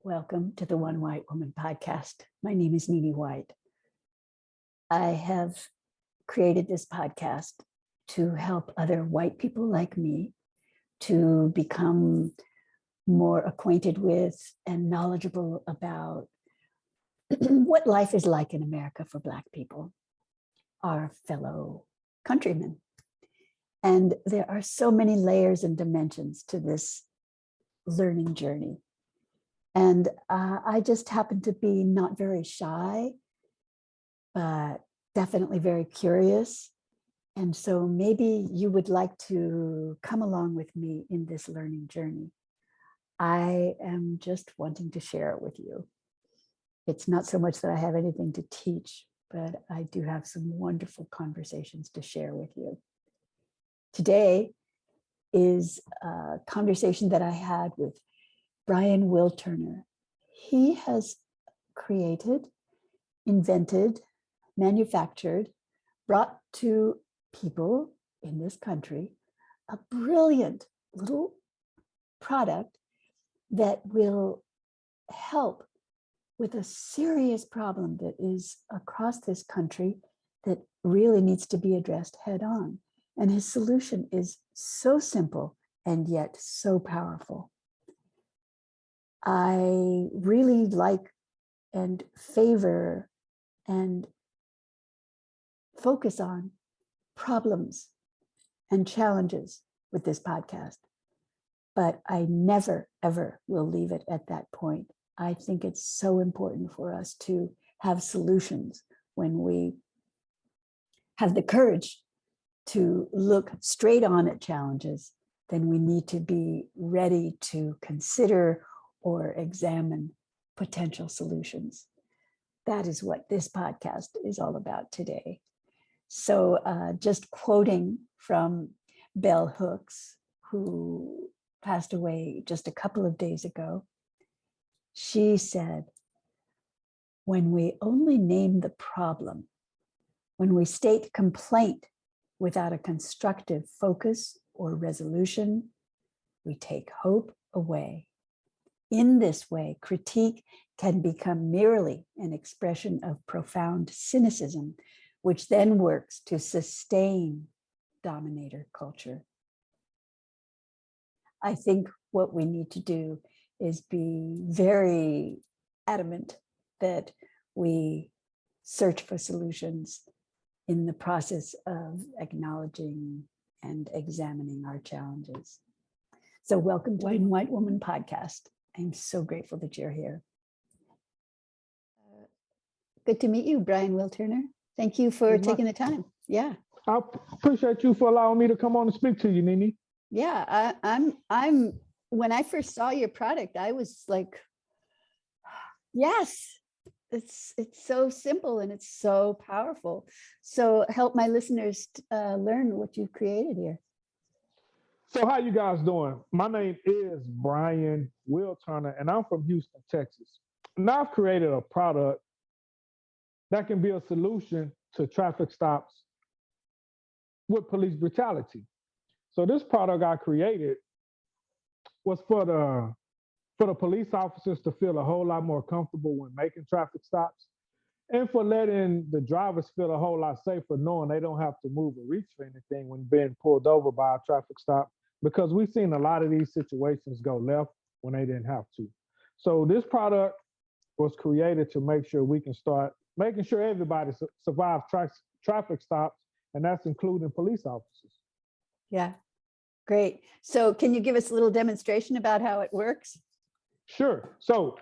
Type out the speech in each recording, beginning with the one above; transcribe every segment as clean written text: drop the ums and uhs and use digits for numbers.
Welcome to the One White Woman podcast. My name is Nini White. I have created this podcast to help other white people like me to become more acquainted with and knowledgeable about what life is like in America for Black people, our fellow countrymen. And there are so many layers and dimensions to this learning journey. And I just happen to be not very shy, but definitely very curious. And so maybe you would like to come along with me in this learning journey. I am just wanting to share it with you. It's not so much that I have anything to teach, but I do have some wonderful conversations to share with you. Today is a conversation that I had with Brian Wilturner. He has created, invented, manufactured, brought to people in this country a brilliant little product that will help with a serious problem that is across this country that really needs to be addressed head on. And his solution is so simple and yet so powerful. I really like and favor and focus on problems and challenges with this podcast, but I never, ever will leave it at that point. I think it's so important for us to have solutions when we have the courage to look straight on at challenges. Then we need to be ready to consider or examine potential solutions. That is what this podcast is all about today. So just quoting from Bell Hooks, who passed away just a couple of days ago, she said, when we only name the problem, when we state complaint without a constructive focus or resolution, we take hope away. In this way, critique can become merely an expression of profound cynicism, which then works to sustain dominator culture. I think what we need to do is be very adamant that we search for solutions in the process of acknowledging and examining our challenges. So welcome to One White Woman podcast. I'm so grateful that you're here. Good to meet you, Brian Wilturner. Thank you for taking the time. Yeah. I appreciate you for allowing me to come on and speak to you, Nini. Yeah, I'm when I first saw your product, I was like, yes, it's so simple and it's so powerful. So help my listeners learn what you've created here. So how you guys doing? My name is Brian Wilturner, and I'm from Houston, Texas. And I've created a product that can be a solution to traffic stops with police brutality. So this product I created was for the police officers to feel a whole lot more comfortable when making traffic stops, and for letting the drivers feel a whole lot safer knowing they don't have to move or reach for anything when being pulled over by a traffic stop, because we've seen a lot of these situations go left when they didn't have to. So this product was created to make sure we can start making sure everybody survives traffic stops, and that's including police officers. Yeah, great. So can you give us a little demonstration about how it works? Sure. So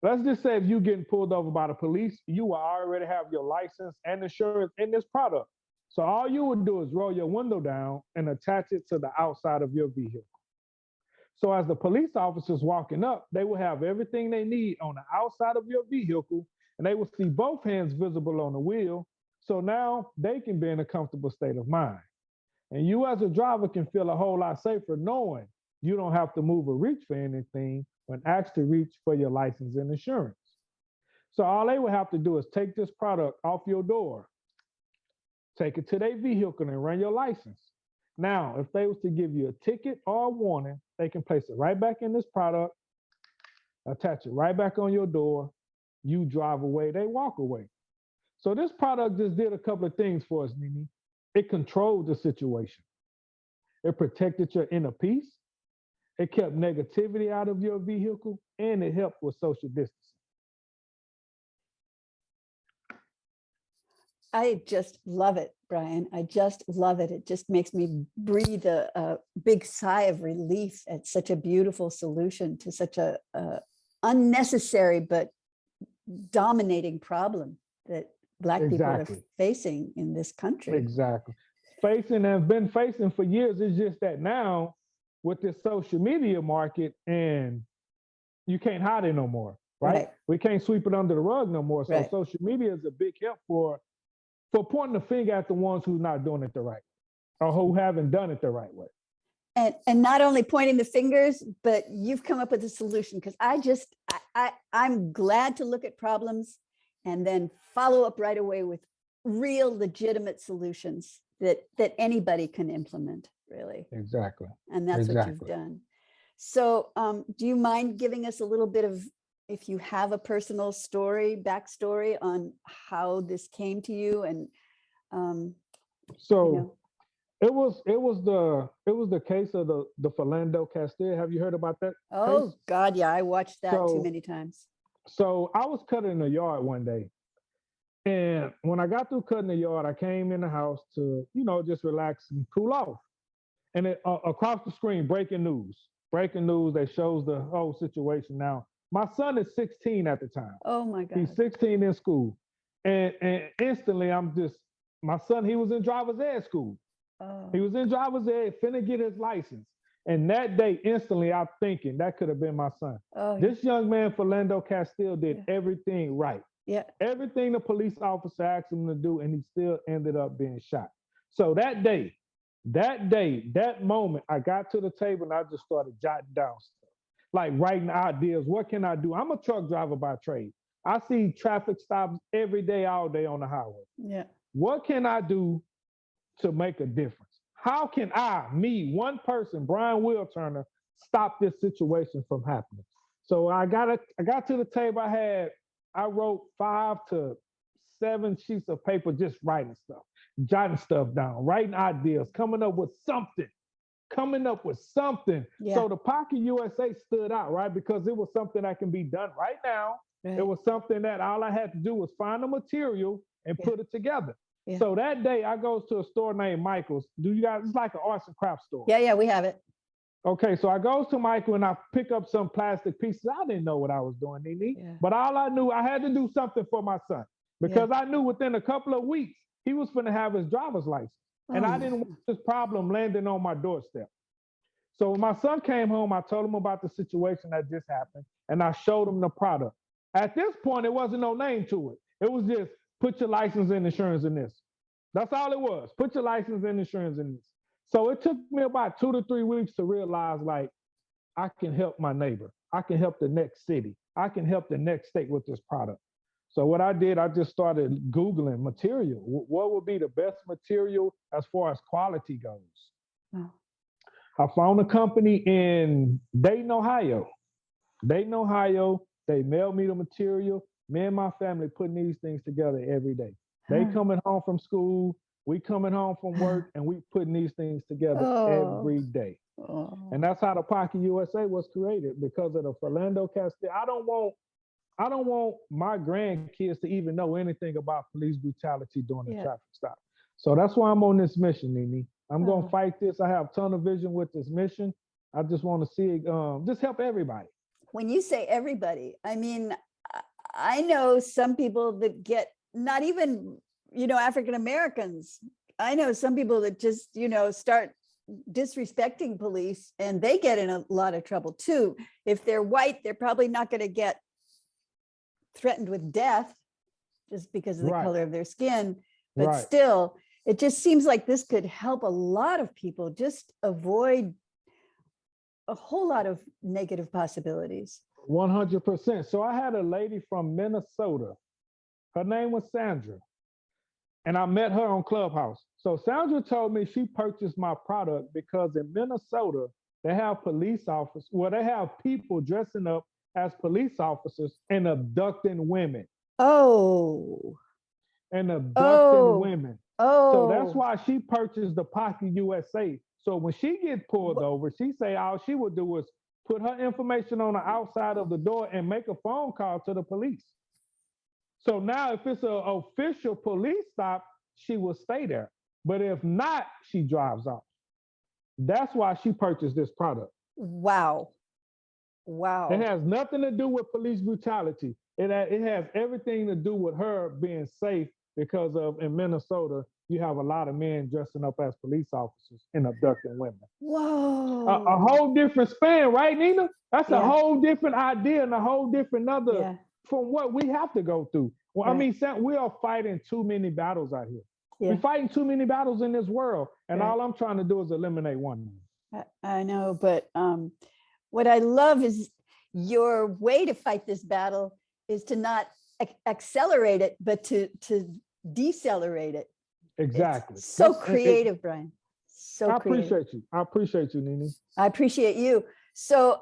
let's just say if you're getting pulled over by the police, you will already have your license and insurance in this product. So all you would do is roll your window down and attach it to the outside of your vehicle. So as the police officers walking up, they will have everything they need on the outside of your vehicle, and they will see both hands visible on the wheel. So now they can be in a comfortable state of mind. And you as a driver can feel a whole lot safer knowing you don't have to move or reach for anything when asked to reach for your license and insurance. So all they would have to do is take this product off your door, take it to their vehicle and run your license. Now, if they was to give you a ticket or a warning, they can place it right back in this product, attach it right back on your door. You drive away, they walk away. So this product just did a couple of things for us, Mimi. It controlled the situation. It protected your inner peace. It kept negativity out of your vehicle, and it helped with social distancing. I just love it, Brian. I just love it. It just makes me breathe a big sigh of relief at such a beautiful solution to such a unnecessary but dominating problem that Black people are facing in this country. Exactly. Facing and have been facing for years. It's just that now with this social media market, and you can't hide it no more, right? We can't sweep it under the rug no more. So social media is a big help for pointing the finger at the ones who's not doing it the right way, or who haven't done it the right way. And not only pointing the fingers, but you've come up with a solution, because I'm glad to look at problems and then follow up right away with real legitimate solutions that anybody can implement, really. Exactly. And that's what you've done. So do you mind giving us a little bit of, if you have a personal story, backstory on how this came to you? And it was the case of the Philando Castilo. Have you heard about that? Oh, case? God, yeah, I watched that too many times. So I was cutting the yard one day, and when I got through cutting the yard, I came in the house to, just relax and cool off. And across the screen, breaking news. That shows the whole situation. Now, my son is 16 at the time. Oh my God. He's 16 in school. And instantly my son, he was in driver's ed school. Oh. He was in driver's ed, finna get his license. And that day, instantly, I'm thinking that could have been my son. Oh, this young man, Philando Castilo, did everything right. Yeah. Everything the police officer asked him to do, and he still ended up being shot. So that moment, I got to the table and I just started jotting down stuff, like writing ideas. What can I do? I'm a truck driver by trade. I see traffic stops every day, all day on the highway. Yeah. What can I do to make a difference? How can me, one person, Brian Wilturner, stop this situation from happening? So I got to the table. I wrote 5 to 7 sheets of paper, just writing stuff, jotting stuff down, writing ideas, coming up with something. Yeah. So the Pocket USA stood out, right? Because it was something that can be done right now. Right. It was something that all I had to do was find the material and put it together. Yeah. So that day I goes to a store named Michael's. It's like an arts and crafts store. Yeah, we have it. Okay, so I goes to Michael and I pick up some plastic pieces. I didn't know what I was doing, Nene. Yeah. But all I knew, I had to do something for my son, because I knew within a couple of weeks he was going to have his driver's license. And I didn't want this problem landing on my doorstep. So when my son came home, I told him about the situation that just happened, and I showed him the product. At this point, it wasn't no name to it. It was just put your license and insurance in this. That's all it was. Put your license and insurance in this. So it took me about 2 to 3 weeks to realize, like, I can help my neighbor. I can help the next city. I can help the next state with this product. So what I did, I just started Googling material. What would be the best material as far as quality goes? Oh. I found a company in Dayton, Ohio. They mailed me the material. Me and my family putting these things together every day. They coming home from school, we coming home from work, and we putting these things together every day. Oh. And that's how the Pocket USA was created, because of the Philando Castilo. I don't want my grandkids to even know anything about police brutality during the traffic stop. So that's why I'm on this mission, Nene. I'm going to fight this. I have a ton of vision with this mission. I just want to see it, just help everybody. When you say everybody, I mean, I know some people that get, not even, African Americans. I know some people that just, start disrespecting police, and they get in a lot of trouble too. If they're white, they're probably not going to get threatened with death just because of the color of their skin. But still, it just seems like this could help a lot of people just avoid a whole lot of negative possibilities. 100%. So I had a lady from Minnesota. Her name was Sandra. And I met her on Clubhouse. So Sandra told me she purchased my product because in Minnesota, they have police officers, they have people dressing up as police officers and abducting women Oh, and abducting oh, women. So that's oh. why she purchased the Pocket USA. So when she gets pulled over, she say all she would do is put her information on the outside of the door and make a phone call to the police. So now if it's an official police stop, she will stay there. But if not, she drives off. That's why she purchased this product. Wow. Wow. It has nothing to do with police brutality. It has everything to do with her being safe because of in Minnesota, you have a lot of men dressing up as police officers and abducting women. Whoa. A whole different span, right, Nina? That's a Yeah. whole different idea and a whole different other Yeah. from what we have to go through. Well, I Right. mean, Sam, we are fighting too many battles out here. Yeah. We're fighting too many battles in this world, and Right. all I'm trying to do is eliminate one. I know, but what I love is your way to fight this battle is to not accelerate it, but to decelerate it. Exactly. It's so creative, Brian. So I creative. appreciate you. I appreciate you, Nini. I appreciate you. So,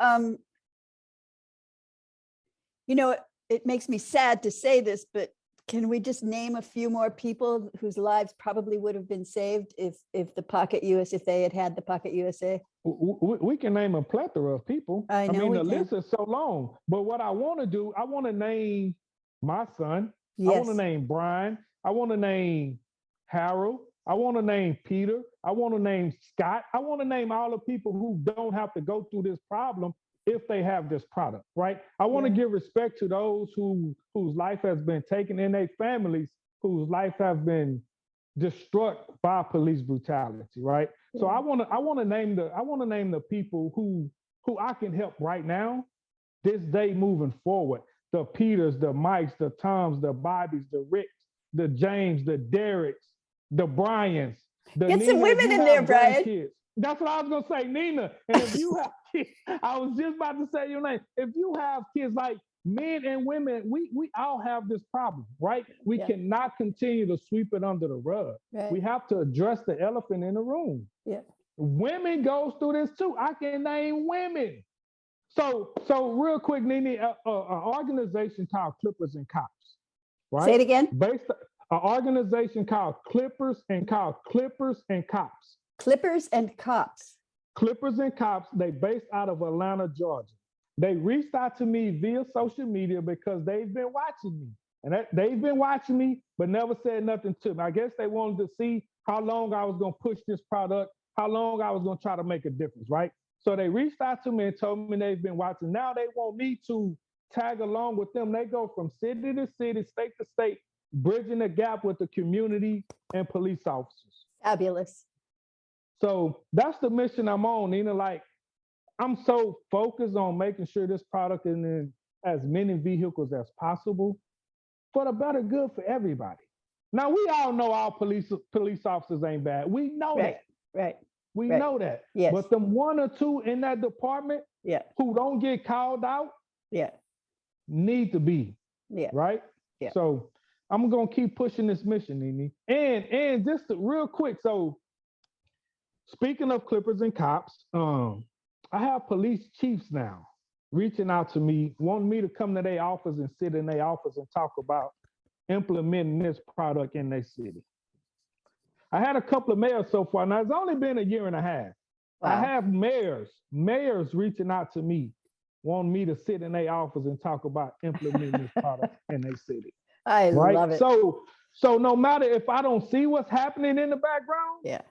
you know, it makes me sad to say this, but can we just name a few more people whose lives probably would have been saved if the Pocket USA, if they had the Pocket USA? We can name a plethora of people. I know mean, we the can. list is so long. But what I want to do, I want to name my son. Yes. I want to name Brian. I want to name Harold. I want to name Peter. I want to name Scott. I want to name all the people who don't have to go through this problem if they have this product, right? I want to give respect to those whose life has been taken and their families whose life have been destroyed by police brutality, right? Yeah. So I want to name the people who I can help right now, this day moving forward. The Peters, the Mikes, the Toms, the Bobbies, the Ricks, the James, the Derricks, the Bryans. Get some women in there, Brian. Kids. That's what I was gonna say, Nina. And if you have kids, I was just about to say your name. If you have kids, like men and women, we all have this problem, right? We cannot continue to sweep it under the rug. Right. We have to address the elephant in the room. Yeah. Women goes through this too. I can name women. So real quick, Nini, an organization called Clippers and Cops, right? Say it again. Based an organization called Clippers and Cops. Clippers and Cops. Clippers and Cops, they based out of Atlanta, Georgia. They reached out to me via social media because they've been watching me. And they've been watching me, but never said nothing to me. I guess they wanted to see how long I was going to push this product, how long I was going to try to make a difference, right? So they reached out to me and told me they've been watching. Now they want me to tag along with them. They go from city to city, state to state, bridging the gap with the community and police officers. Fabulous. So that's the mission I'm on, Nina. Like, I'm so focused on making sure this product is in as many vehicles as possible for the better good for everybody. Now, we all know all police officers ain't bad. We know that. Right. We know that. Yes. But them one or two in that department who don't get called out need to be. Yeah. Right? Yeah. So I'm going to keep pushing this mission, Nini. And just real quick, so speaking of Clippers and Cops, I have police chiefs now reaching out to me, wanting me to come to their office and sit in their office and talk about implementing this product in their city. I had a couple of mayors so far. Now, it's only been a year and a half. Wow. I have mayors reaching out to me, wanting me to sit in their office and talk about implementing this product in their city. I love it. So no matter if I don't see what's happening in the background,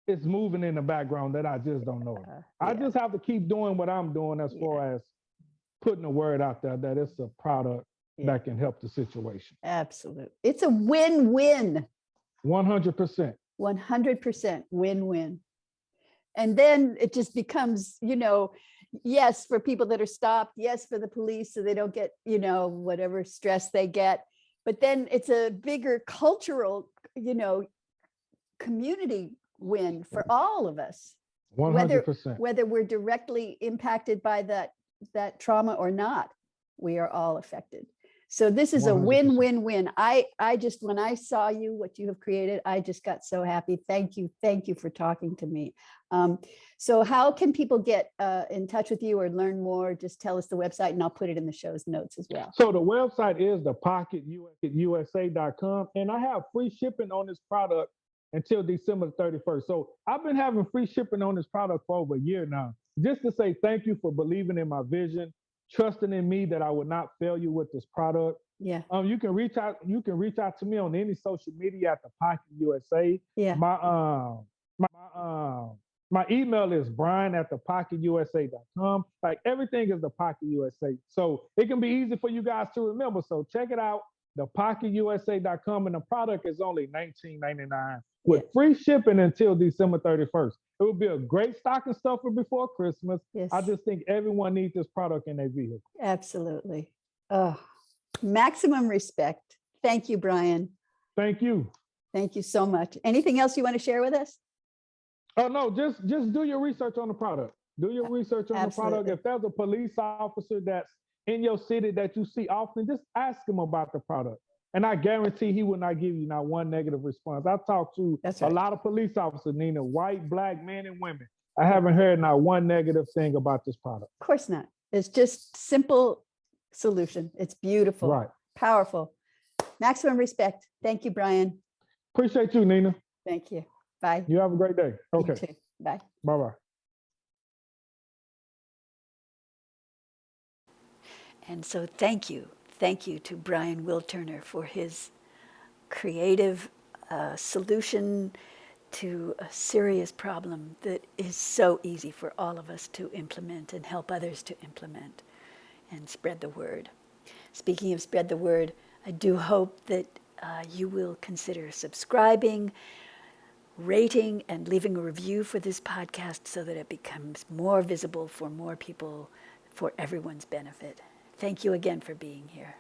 it's moving in the background that I just don't know. I just have to keep doing what I'm doing as far as putting the word out there that it's a product that can help the situation. Absolutely. It's a win-win. 100%. 100% win-win. And then it just becomes, yes, for people that are stopped, yes, for the police, so they don't get, whatever stress they get. But then it's a bigger cultural, community win for all of us. 100%. Whether we're directly impacted by that trauma or not, we are all affected. So this is a 100%. win-win-win. I just, when I saw you, what you have created, I just got so happy. Thank you for talking to me. So how can people get in touch with you or learn more? Just tell us the website and I'll put it in the show's notes as well. So the website is ThePocketUSA.com, and I have free shipping on this product until December 31st. So I've been having free shipping on this product for over a year now, just to say thank you for believing in my vision, trusting in me that I would not fail you with this product. Yeah. You can reach out to me on any social media at The Pocket USA. Yeah. My email is brian@ThePocketUSA.com. Like everything is The Pocket USA. So it can be easy for you guys to remember. So check it out, ThePocketUSA.com, and the product is only $19.99 with free shipping until December 31st. It would be a great stocking stuffer before Christmas. Yes. I just think everyone needs this product in their vehicle. Absolutely. Oh, maximum respect. Thank you, Brian. Thank you. Thank you so much. Anything else you want to share with us? Oh no, just do your research on the product. Do your research on Absolutely. the product. If there's a police officer that's in your city that you see often, just ask him about the product. And I guarantee he will not give you not one negative response. I've talked to a lot of police officers, Nina, white, black, men, and women. I haven't heard not one negative thing about this product. Of course not. It's just simple solution. It's beautiful, Right. Powerful. Maximum respect. Thank you, Brian. Appreciate you, Nina. Thank you. Bye. You have a great day. Okay. You too. Bye. Bye-bye. And so thank you to Brian Wilturner for his creative solution to a serious problem that is so easy for all of us to implement and help others to implement and spread the word. Speaking of spread the word, I do hope that you will consider subscribing, rating, and leaving a review for this podcast so that it becomes more visible for more people, for everyone's benefit. Thank you again for being here.